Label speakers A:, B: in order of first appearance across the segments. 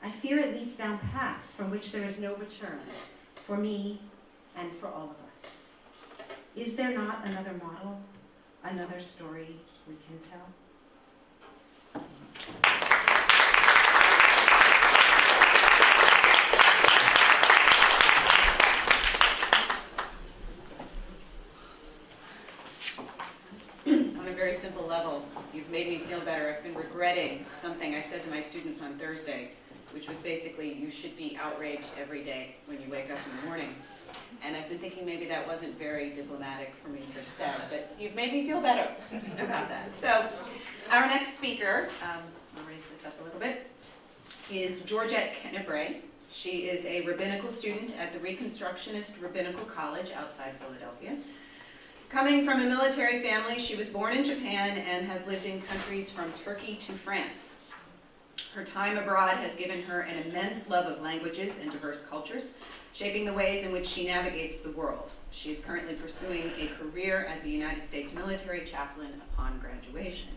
A: I fear it leads down paths from which there is no return, for me and for all of us. Is there not another model, another story we can tell?
B: On a very simple level, you've made me feel better. I've been regretting something I said to my students on Thursday, which was basically, you should be outraged every day when you wake up in the morning. And I've been thinking maybe that wasn't very diplomatic for me to have said, but you've made me feel better about that. So our next speaker, I'll raise this up a little bit, is Georgette Kennebray. She is a rabbinical student at the Reconstructionist Rabbinical College outside Philadelphia. Coming from a military family, she was born in Japan and has lived in countries from Turkey to France. Her time abroad has given her an immense love of languages and diverse cultures, shaping the ways in which she navigates the world. She is currently pursuing a career as a United States military chaplain upon graduation.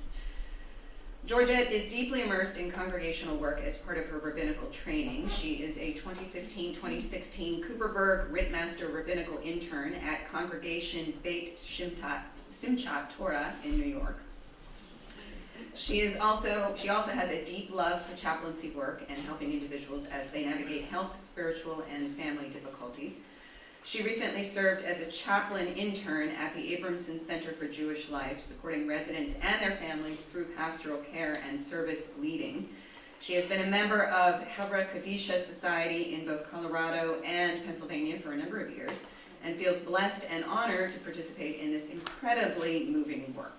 B: Georgette is deeply immersed in congregational work as part of her rabbinical training. She is a 2015-2016 Cooperberg Ritmaster Rabbinical Intern at Congregation Beit Simchat Torah in New York. She also has a deep love for chaplaincy work and helping individuals as they navigate health, spiritual, and family difficulties. She recently served as a chaplain intern at the Abramson Center for Jewish Life, supporting residents and their families through pastoral care and service leading. She has been a member of Hebra Kadisha Society in both Colorado and Pennsylvania for a number of years, and feels blessed and honored to participate in this incredibly moving work.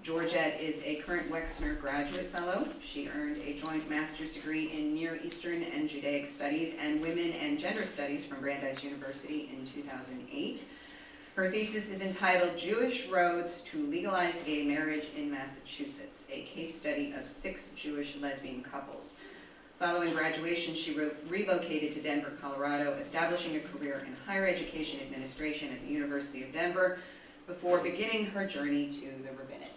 B: Georgette is a current Wexner Graduate Fellow. She earned a joint master's degree in Near Eastern and Judaic Studies and Women and Gender Studies from Brandeis University in 2008. Her thesis is entitled Jewish Roads to Legalize Gay Marriage in Massachusetts, a case study of 6 Jewish lesbian couples. Following graduation, she relocated to Denver, Colorado, establishing a career in higher education administration at the University of Denver before beginning her journey to the rabbinate.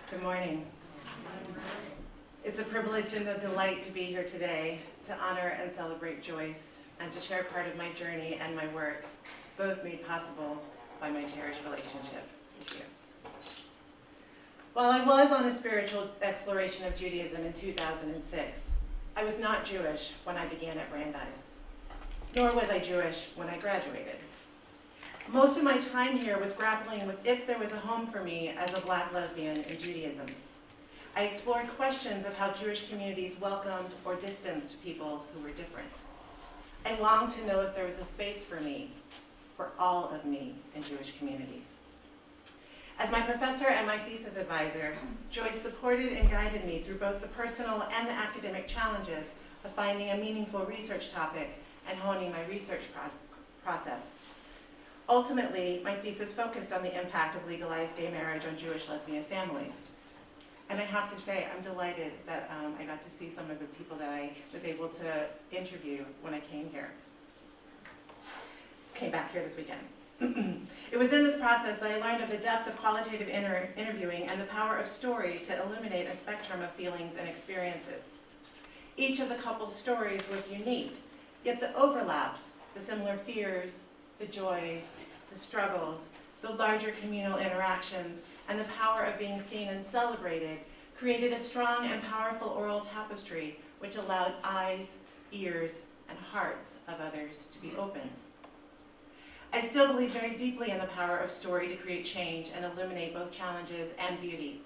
C: Good morning. It's a privilege and a delight to be here today to honor and celebrate Joyce and to share part of my journey and my work, both made possible by my cherished relationship with you. While I was on a spiritual exploration of Judaism in 2006, I was not Jewish when I began at Brandeis, nor was I Jewish when I graduated. Most of my time here was grappling with if there was a home for me as a Black lesbian in Judaism. I explored questions of how Jewish communities welcomed or distanced people who were different. I longed to know if there was a space for me, for all of me in Jewish communities. As my professor and my thesis advisor, Joyce supported and guided me through both the personal and the academic challenges of finding a meaningful research topic and honing my research process. Ultimately, my thesis focused on the impact of legalized gay marriage on Jewish lesbian families. And I have to say, I'm delighted that I got to see some of the people that I was able to interview when I came back here this weekend. It was in this process that I learned of the depth of qualitative interviewing and the power of story to illuminate a spectrum of feelings and experiences. Each of the couple's stories was unique, yet the overlaps, the similar fears, the joys, the struggles, the larger communal interactions, and the power of being seen and celebrated created a strong and powerful oral tapestry which allowed eyes, ears, and hearts of others to be opened. I still believe very deeply in the power of story to create change and illuminate both challenges and beauty.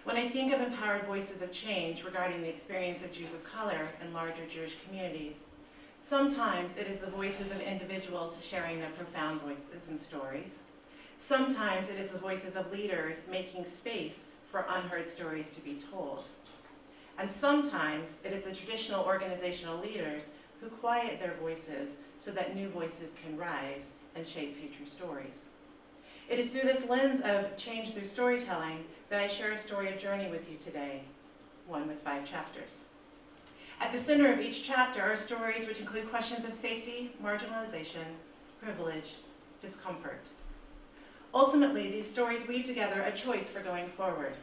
C: When I think of empowered voices of change regarding the experience of Jews of color in larger Jewish communities, sometimes it is the voices of individuals sharing their profound voices and stories. Sometimes it is the voices of leaders making space for unheard stories to be told. And sometimes it is the traditional organizational leaders who quiet their voices so that new voices can rise and shape future stories. It is through this lens of change through storytelling that I share a story of journey with you today, one with 5 chapters. At the center of each chapter are stories which include questions of safety, marginalization, privilege, discomfort. Ultimately, these stories weave together a choice for going forward.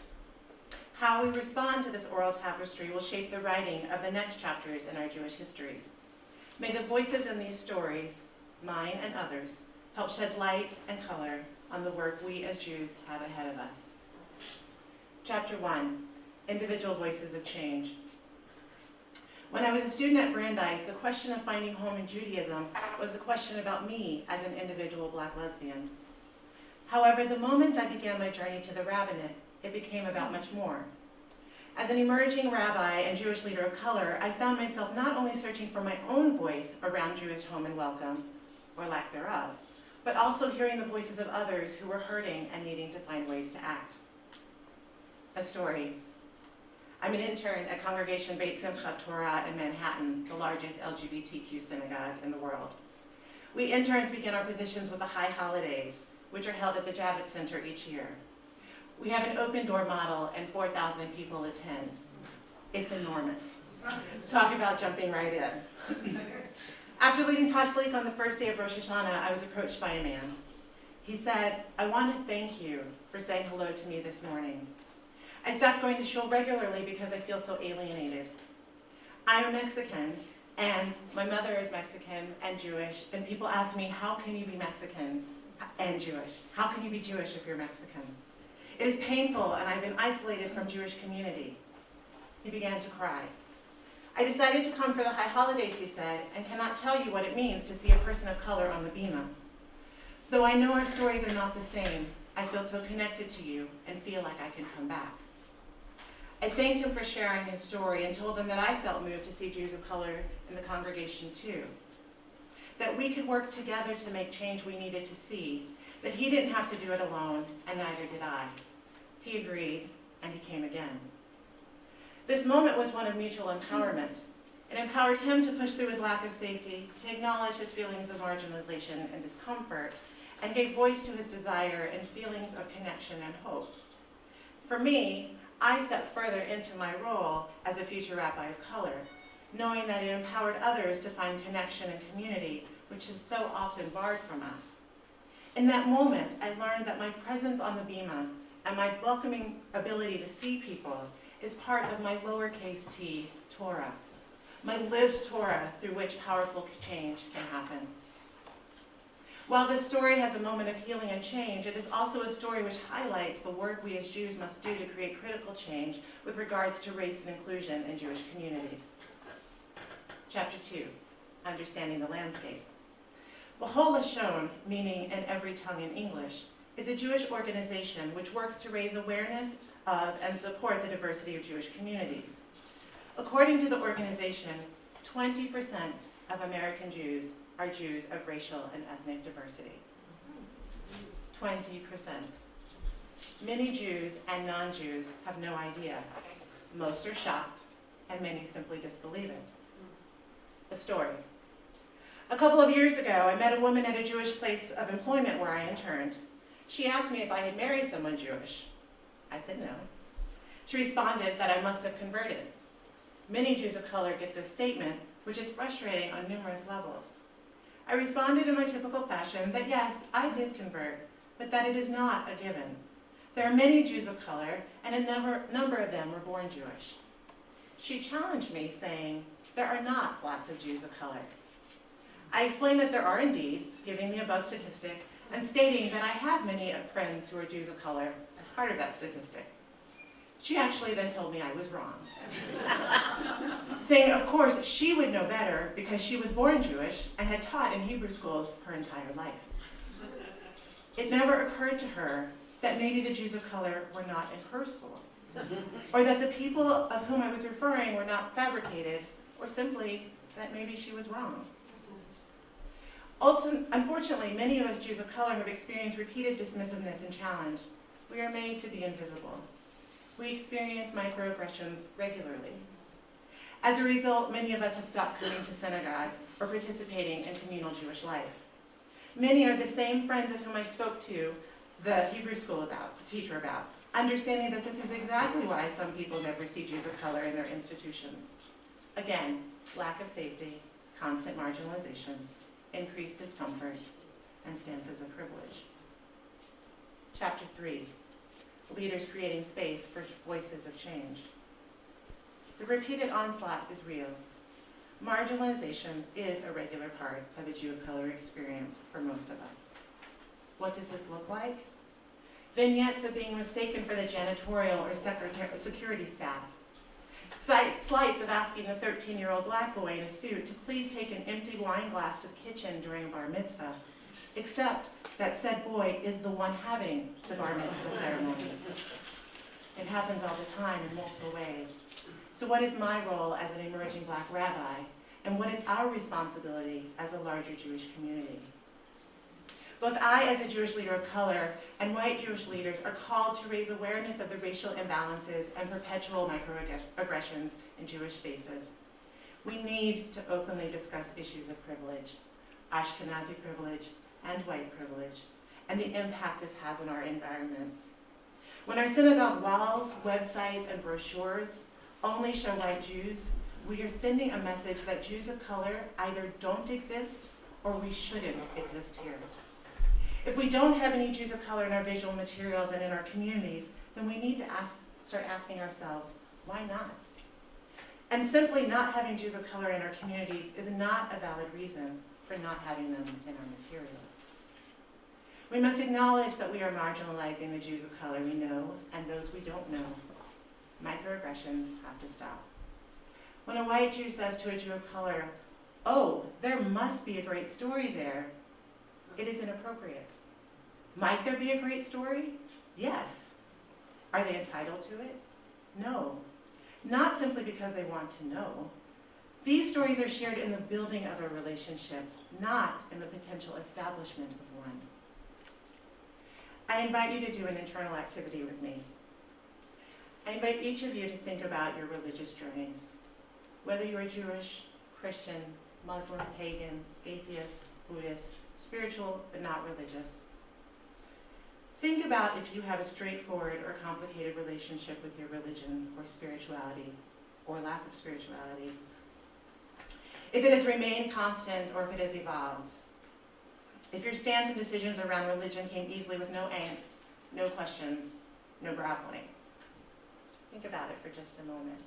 C: How we respond to this oral tapestry will shape the writing of the next chapters in our Jewish histories. May the voices in these stories, mine and others, help shed light and color on the work we as Jews have ahead of us. Chapter 1, Individual Voices of Change. When I was a student at Brandeis, the question of finding home in Judaism was the question about me as an individual Black lesbian. However, the moment I began my journey to the rabbinate, it became about much more. As an emerging rabbi and Jewish leader of color, I found myself not only searching for my own voice around Jewish home and welcome, or lack thereof, but also hearing the voices of others who were hurting and needing to find ways to act. A story. I'm an intern at Congregation Beit Simchat Torah in Manhattan, the largest LGBTQ synagogue in the world. We interns begin our positions with the high holidays, which are held at the Javits Center each year. We have an open door model and 4,000 people attend. It's enormous. Talk about jumping right in. After leading Tashlich on the first day of Rosh Hashanah, I was approached by a man. He said, "I want to thank you for saying hello to me this morning. I stopped going to shul regularly because I feel so alienated. I'm Mexican, and my mother is Mexican and Jewish, and people ask me, how can you be Mexican and Jewish? How can you be Jewish if you're Mexican? It is painful, and I've been isolated from Jewish community." He began to cry. "I decided to come for the high holidays," he said, "and cannot tell you what it means to see a person of color on the bima. Though I know our stories are not the same, I feel so connected to you and feel like I can come back." I thanked him for sharing his story and told him that I felt moved to see Jews of color in the congregation too. That we could work together to make change we needed to see, that he didn't have to do it alone, and neither did I. He agreed, and he came again. This moment was one of mutual empowerment. It empowered him to push through his lack of safety, to acknowledge his feelings of marginalization and discomfort, and gave voice to his desire and feelings of connection and hope. For me, I stepped further into my role as a future rabbi of color, knowing that it empowered others to find connection and community, which is so often barred from us. In that moment, I learned that my presence on the bima and my welcoming ability to see people is part of my lowercase t Torah, my lived Torah through which powerful change can happen. While this story has a moment of healing and change, it is also a story which highlights the work we as Jews must do to create critical change with regards to race and inclusion in Jewish communities. Chapter 2, Understanding the Landscape. B'chol Lashon, meaning in every tongue in English, is a Jewish organization which works to raise awareness of and support the diversity of Jewish communities. According to the organization, 20% of American Jews are Jews of racial and ethnic diversity. 20%. Many Jews and non-Jews have no idea. Most are shocked, and many simply disbelieve it. A story. A couple of years ago, I met a woman at a Jewish place of employment where I interned. She asked me if I had married someone Jewish. I said no. She responded that I must have converted. Many Jews of color get this statement, which is frustrating on numerous levels. I responded in my typical fashion that yes, I did convert, but that it is not a given. There are many Jews of color, and a number of them were born Jewish. She challenged me, saying, there are not lots of Jews of color. I explained that there are indeed, giving the above statistic, and stating that I have many friends who are Jews of color as part of that statistic. She actually then told me I was wrong, saying, of course, she would know better because she was born Jewish and had taught in Hebrew schools her entire life. It never occurred to her that maybe the Jews of color were not in her school, or that the people of whom I was referring were not fabricated, or simply that maybe she was wrong. Unfortunately, many of us Jews of color have experienced repeated dismissiveness and challenge. We are made to be invisible. We experience microaggressions regularly. As a result, many of us have stopped coming to synagogue or participating in communal Jewish life. Many are the same friends of whom I spoke to the Hebrew school teacher about, understanding that this is exactly why some people never see Jews of color in their institutions. Again, lack of safety, constant marginalization, increased discomfort, and stances of privilege. Chapter 3, Leaders Creating Space for Voices of Change. The repeated onslaught is real. Marginalization is a regular part of a Jew of color experience for most of us. What does this look like? Vignettes of being mistaken for the janitorial or security staff. Slights of asking a 13-year-old black boy in a suit to please take an empty wine glass to the kitchen during a bar mitzvah, except that said boy is the one having the bar mitzvah ceremony. It happens all the time in multiple ways. So what is my role as an emerging black rabbi, and what is our responsibility as a larger Jewish community? Both I, as a Jewish leader of color, and white Jewish leaders are called to raise awareness of the racial imbalances and perpetual microaggressions in Jewish spaces. We need to openly discuss issues of privilege, Ashkenazi privilege and white privilege, and the impact this has on our environments. When our synagogue walls, websites, and brochures only show white Jews, we are sending a message that Jews of color either don't exist or we shouldn't exist here. If we don't have any Jews of color in our visual materials and in our communities, then we need to start asking ourselves, why not? And simply not having Jews of color in our communities is not a valid reason for not having them in our materials. We must acknowledge that we are marginalizing the Jews of color we know and those we don't know. Microaggressions have to stop. When a white Jew says to a Jew of color, "Oh, there must be a great story there," it is inappropriate. Might there be a great story? Yes. Are they entitled to it? No. Not simply because they want to know. These stories are shared in the building of a relationship, not in the potential establishment of one. I invite you to do an internal activity with me. I invite each of you to think about your religious journeys. Whether you are Jewish, Christian, Muslim, pagan, atheist, Buddhist, spiritual but not religious. Think about if you have a straightforward or complicated relationship with your religion or spirituality, or lack of spirituality. If it has remained constant or if it has evolved. If your stance and decisions around religion came easily with no angst, no questions, no grappling. Think about it for just a moment.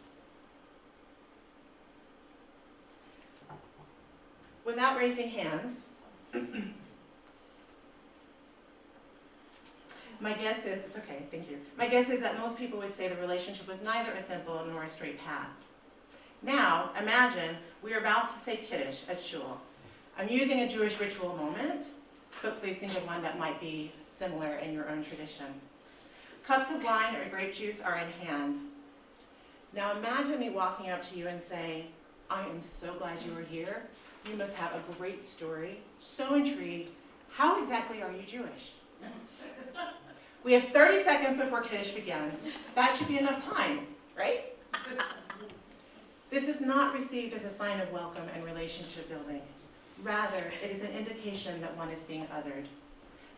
C: Without raising hands, my guess is, it's okay, thank you. My guess is that most people would say the relationship was neither a simple nor a straight path. Now, imagine we are about to say Kiddush at shul. I'm using a Jewish ritual moment, but please think of one that might be similar in your own tradition. Cups of wine or grape juice are in hand. Now imagine me walking up to you and saying, "I am so glad you are here. You must have a great story. So intrigued. How exactly are you Jewish?" We have 30 seconds before Kiddush begins. That should be enough time, right? This is not received as a sign of welcome and relationship building. Rather, it is an indication that one is being othered,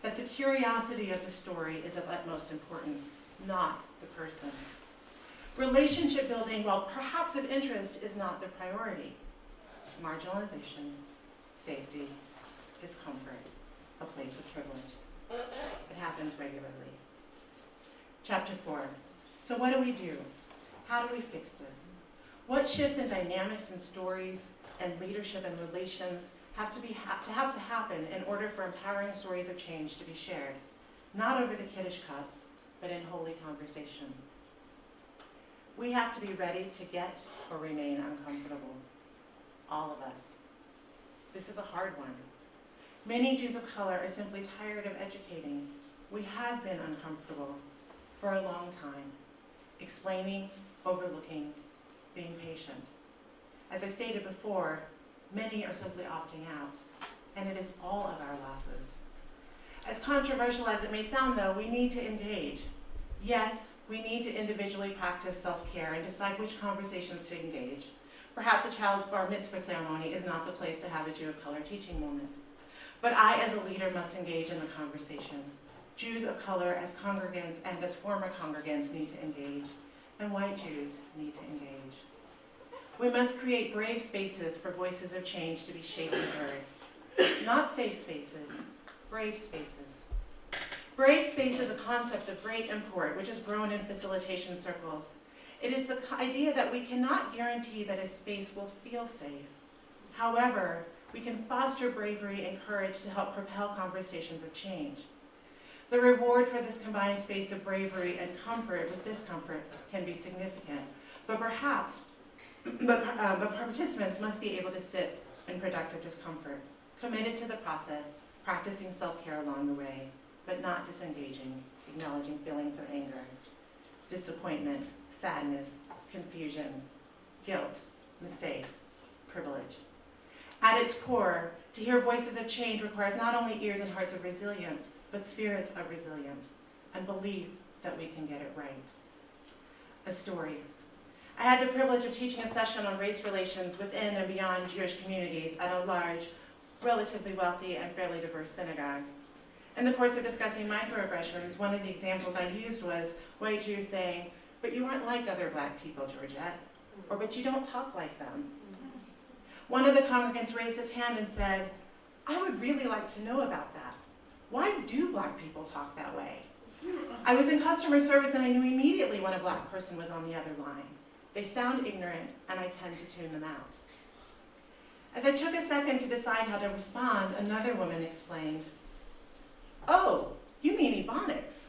C: that the curiosity of the story is of utmost importance, not the person. Relationship building, while perhaps of interest, is not the priority. Marginalization, safety, discomfort, a place of privilege. It happens regularly. Chapter 4. So what do we do? How do we fix this? What shifts in dynamics and stories and leadership and relations have to happen in order for empowering stories of change to be shared, not over the Kiddush cup, but in holy conversation? We have to be ready to get or remain uncomfortable. All of us. This is a hard one. Many Jews of color are simply tired of educating. We have been uncomfortable for a long time, explaining, overlooking, being patient. As I stated before, many are simply opting out, and it is all of our losses. As controversial as it may sound, though, we need to engage. Yes, we need to individually practice self-care and decide which conversations to engage. Perhaps a child's bar mitzvah ceremony is not the place to have a Jew of color teaching moment. But I, as a leader, must engage in the conversation. Jews of color as congregants and as former congregants need to engage, and white Jews need to engage. We must create brave spaces for voices of change to be shaped and heard. Not safe spaces, brave spaces. Brave space is a concept of great import, which has grown in facilitation circles. It is the idea that we cannot guarantee that a space will feel safe. However, we can foster bravery and courage to help propel conversations of change. The reward for this combined space of bravery and comfort with discomfort can be significant, but participants must be able to sit in productive discomfort, committed to the process, practicing self-care along the way, but not disengaging, acknowledging feelings of anger, disappointment, sadness, confusion, guilt, mistake, privilege. At its core, to hear voices of change requires not only ears and hearts of resilience, but spirits of resilience, and belief that we can get it right. A story. I had the privilege of teaching a session on race relations within and beyond Jewish communities at a large, relatively wealthy, and fairly diverse synagogue. In the course of discussing microaggressions, one of the examples I used was white Jews saying, "But you aren't like other black people, Georgette," or "But you don't talk like them." One of the congregants raised his hand and said, "I would really like to know about that. Why do black people talk that way?" I was in customer service and I knew immediately when a black person was on the other line. They sound ignorant and I tend to tune them out. As I took a second to decide how to respond, another woman explained, "Oh, you mean Ebonics."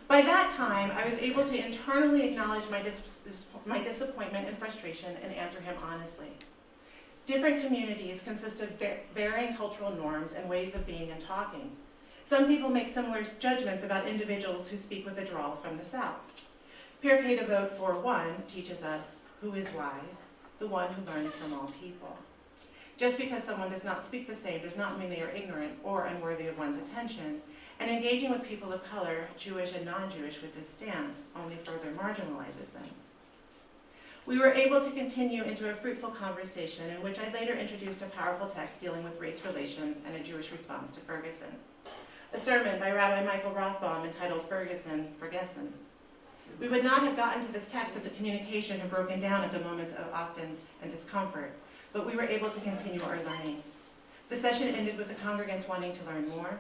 C: By that time, I was able to internally acknowledge my disappointment and frustration and answer him honestly. Different communities consist of varying cultural norms and ways of being and talking. Some people make similar judgments about individuals who speak with a drawl from the South. Pirkei Avot 4:1 teaches us, "Who is wise? The one who learns from all people." Just because someone does not speak the same does not mean they are ignorant or unworthy of one's attention, and engaging with people of color, Jewish and non-Jewish, with this stance only further marginalizes them. We were able to continue into a fruitful conversation in which I later introduced a powerful text dealing with race relations and a Jewish response to Ferguson. A sermon by Rabbi Michael Rothbaum entitled Ferguson, Vergessen. We would not have gotten to this text if the communication had broken down at the moments of offense and discomfort, but we were able to continue our learning. The session ended with the congregants wanting to learn more.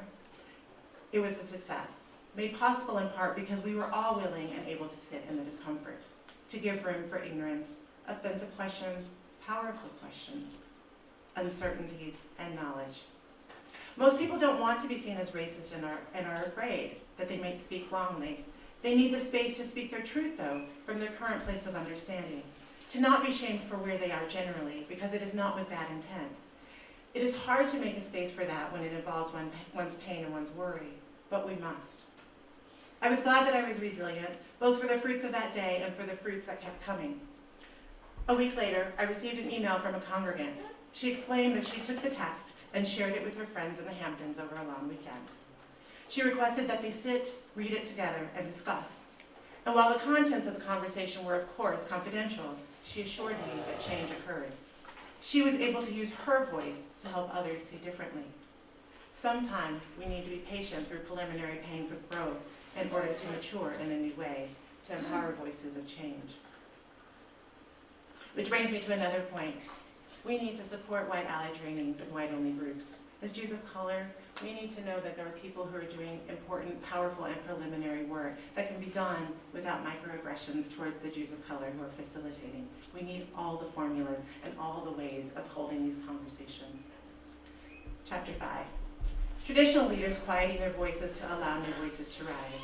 C: It was a success, made possible in part because we were all willing and able to sit in the discomfort, to give room for ignorance, offensive questions, powerful questions, uncertainties, and knowledge. Most people don't want to be seen as racist and are afraid that they may speak wrongly. They need the space to speak their truth, though, from their current place of understanding, to not be shamed for where they are generally, because it is not with bad intent. It is hard to make a space for that when it involves one's pain and one's worry, but we must. I was glad that I was resilient, both for the fruits of that day and for the fruits that kept coming. A week later, I received an email from a congregant. She explained that she took the text and shared it with her friends in the Hamptons over a long weekend. She requested that they sit, read it together, and discuss. And while the contents of the conversation were, of course, confidential, she assured me that change occurred. She was able to use her voice to help others see differently. Sometimes we need to be patient through preliminary pangs of growth in order to mature in a new way, to empower voices of change. Which brings me to another point. We need to support white ally trainings and white-only groups. As Jews of color, we need to know that there are people who are doing important, powerful, and preliminary work that can be done without microaggressions toward the Jews of color who are facilitating. We need all the formulas and all the ways of holding these conversations. Chapter 5. Traditional leaders quieting their voices to allow new voices to rise.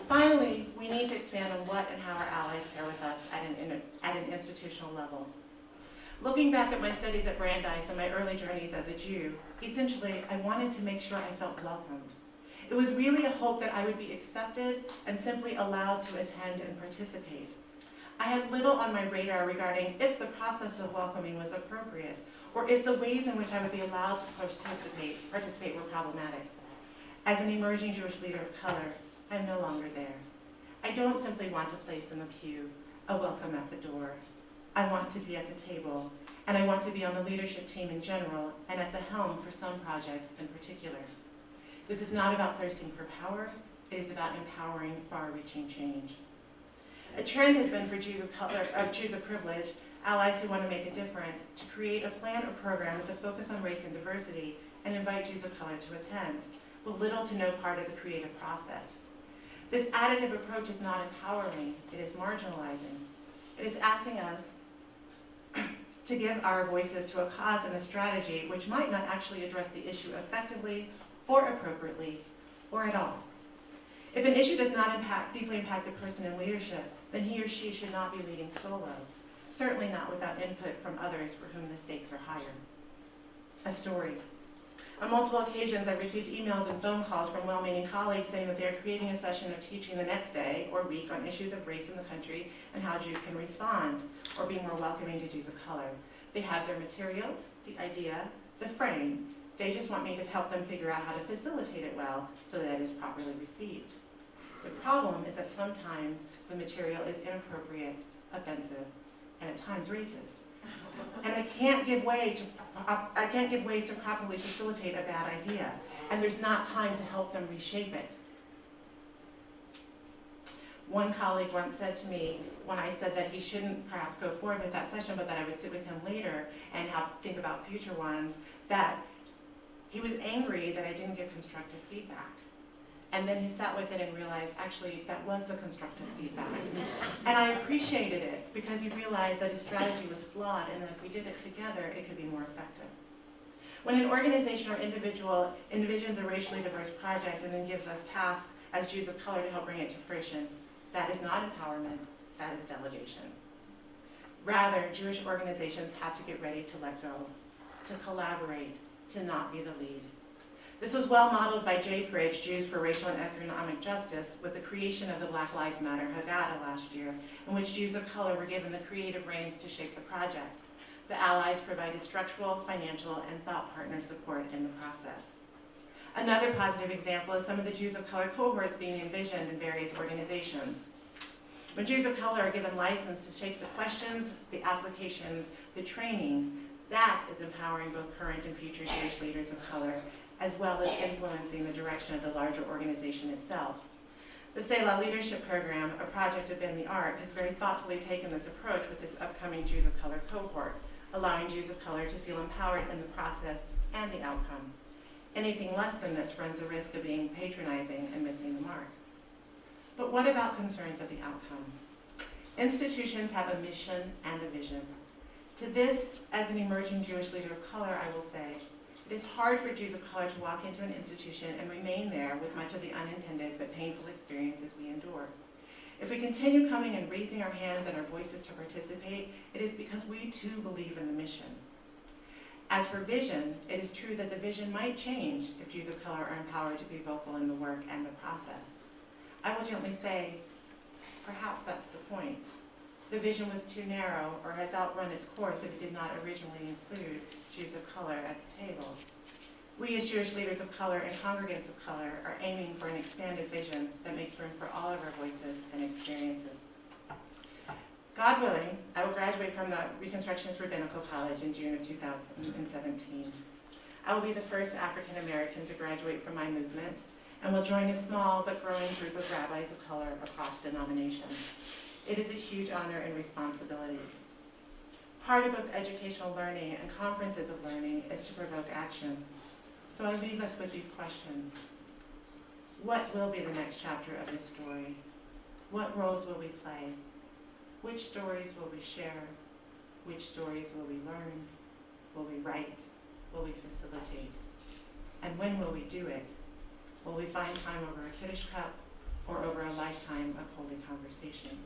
C: Finally, we need to expand on what and how our allies care with us at an institutional level. Looking back at my studies at Brandeis and my early journeys as a Jew, essentially, I wanted to make sure I felt welcomed. It was really a hope that I would be accepted and simply allowed to attend and participate. I had little on my radar regarding if the process of welcoming was appropriate, or if the ways in which I would be allowed to participate were problematic. As an emerging Jewish leader of color, I'm no longer there. I don't simply want a place in the pew, a welcome at the door. I want to be at the table, and I want to be on the leadership team in general, and at the helm for some projects in particular. This is not about thirsting for power, it is about empowering far-reaching change. A trend has been for Jews of color, Jews of privilege, allies who want to make a difference, to create a plan or program with a focus on race and diversity, and invite Jews of color to attend. with little to no part of the creative process. This additive approach is not empowering, it is marginalizing. It is asking us to give our voices to a cause and a strategy which might not actually address the issue effectively or appropriately or at all. If an issue does not deeply impact the person in leadership, then he or she should not be leading solo, certainly not without input from others for whom the stakes are higher. A story. On multiple occasions, I've received emails and phone calls from well-meaning colleagues saying that they are creating a session of teaching the next day or week on issues of race in the country and how Jews can respond, or be more welcoming to Jews of color. They have their materials, the idea, the frame. They just want me to help them figure out how to facilitate it well so that it is properly received. The problem is that sometimes the material is inappropriate, offensive, and at times racist. And I can't give ways to properly facilitate a bad idea, and there's not time to help them reshape it. One colleague once said to me, when I said that he shouldn't perhaps go forward with that session, but that I would sit with him later and think about future ones, that he was angry that I didn't give constructive feedback. And then he sat with it and realized, actually, that was the constructive feedback. And I appreciated it because he realized that his strategy was flawed and that if we did it together, it could be more effective. When an organization or individual envisions a racially diverse project and then gives us tasks as Jews of color to help bring it to fruition, that is not empowerment, that is delegation. Rather, Jewish organizations have to get ready to let go, to collaborate, to not be the lead. This was well modeled by Jay Fridge, Jews for Racial and Economic Justice, with the creation of the Black Lives Matter Haggadah last year, in which Jews of color were given the creative reins to shape the project. The allies provided structural, financial, and thought partner support in the process. Another positive example is some of the Jews of color cohorts being envisioned in various organizations. When Jews of color are given license to shape the questions, the applications, the trainings, that is empowering both current and future Jewish leaders of color, as well as influencing the direction of the larger organization itself. The Selah Leadership Program, a project of Ben the Ark, has very thoughtfully taken this approach with its upcoming Jews of color cohort, allowing Jews of color to feel empowered in the process and the outcome. Anything less than this runs the risk of being patronizing and missing the mark. But what about concerns of the outcome? Institutions have a mission and a vision. To this, as an emerging Jewish leader of color, I will say, it is hard for Jews of color to walk into an institution and remain there with much of the unintended but painful experiences we endure. If we continue coming and raising our hands and our voices to participate, it is because we too believe in the mission. As for vision, it is true that the vision might change if Jews of color are empowered to be vocal in the work and the process. I will gently say, perhaps that's the point. The vision was too narrow or has outrun its course if it did not originally include Jews of color at the table. We as Jewish leaders of color and congregants of color are aiming for an expanded vision that makes room for all of our voices and experiences. God willing, I will graduate from the Reconstructionist Rabbinical College in June of 2017. I will be the first African American to graduate from my movement and will join a small but growing group of rabbis of color across denominations. It is a huge honor and responsibility. Part of both educational learning and conferences of learning is to provoke action. So I leave us with these questions. What will be the next chapter of this story? What roles will we play? Which stories will we share? Which stories will we learn? Will we write? Will we facilitate? And when will we do it? Will we find time over a Kiddush cup or over a lifetime of holy conversation?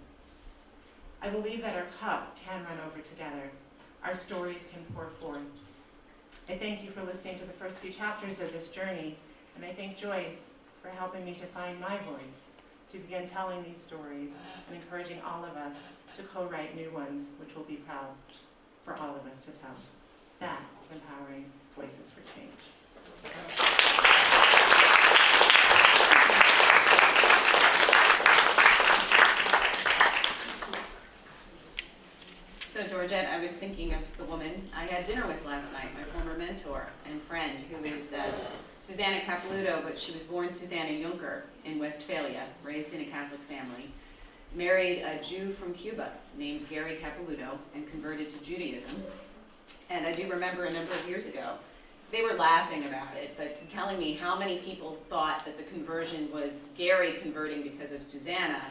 C: I believe that our cup can run over together. Our stories can pour forth. I thank you for listening to the first few chapters of this journey, and I thank Joyce for helping me to find my voice, to begin telling these stories, and encouraging all of us to co-write new ones, which will be proud for all of us to tell. That is empowering Voices for Change.
B: So Georgette, I was thinking of the woman I had dinner with last night, my former mentor and friend, who is Susanna Capelouto, but she was born Susanna Juncker in Westphalia, raised in a Catholic family, married a Jew from Cuba named Gary Capelouto, and converted to Judaism. And I do remember a number of years ago, they were laughing about it, but telling me how many people thought that the conversion was Gary converting because of Susanna,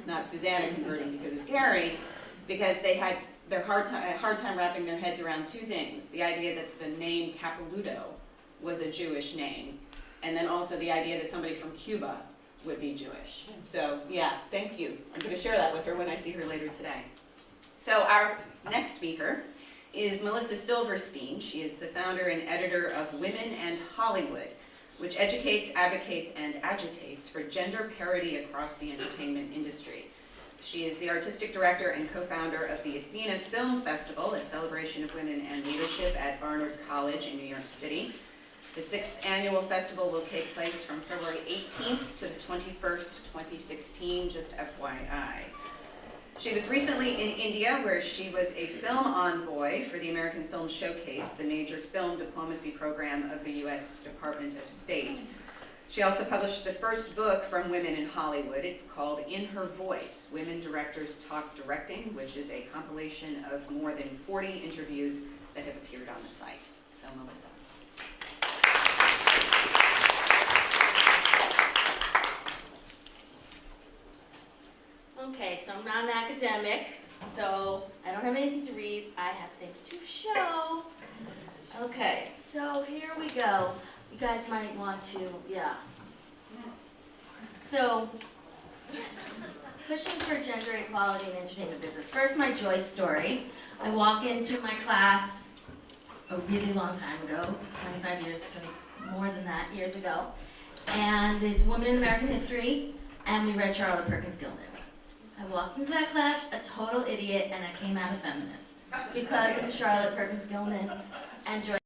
B: not Susanna converting because of Gary, because they had a hard time wrapping their heads around two things. The idea that the name Capilouto was a Jewish name, and then also the idea that somebody from Cuba would be Jewish. So yeah, thank you. I'm going to share that with her when I see her later today. So our next speaker is Melissa Silverstein. She is the founder and editor of Women and Hollywood, which educates, advocates, and agitates for gender parity across the entertainment industry. She is the artistic director and co-founder of the Athena Film Festival, a celebration of women and leadership at Barnard College in New York City. The 6th annual festival will take place from February 18th to the 21st, 2016, just FYI. She was recently in India, where she was a film envoy for the American Film Showcase, the major film diplomacy program of the U.S. Department of State. She also published the first book from Women in Hollywood. It's called In Her Voice, Women Directors Talk Directing, which is a compilation of more than 40 interviews that have appeared on the site. So, Melissa.
D: Okay, so I'm not an academic, so I don't have anything to read. I have things to show. Okay, so here we go. You guys might want to, yeah. So, pushing for gender equality in the entertainment business. First, my joy story. I walk into my class a really long time ago, 25 years, more than that, years ago. And it's Women in American History, and we read Charlotte Perkins Gilman. I walked into that class a total idiot, and I came out a feminist because of Charlotte Perkins Gilman and Joy.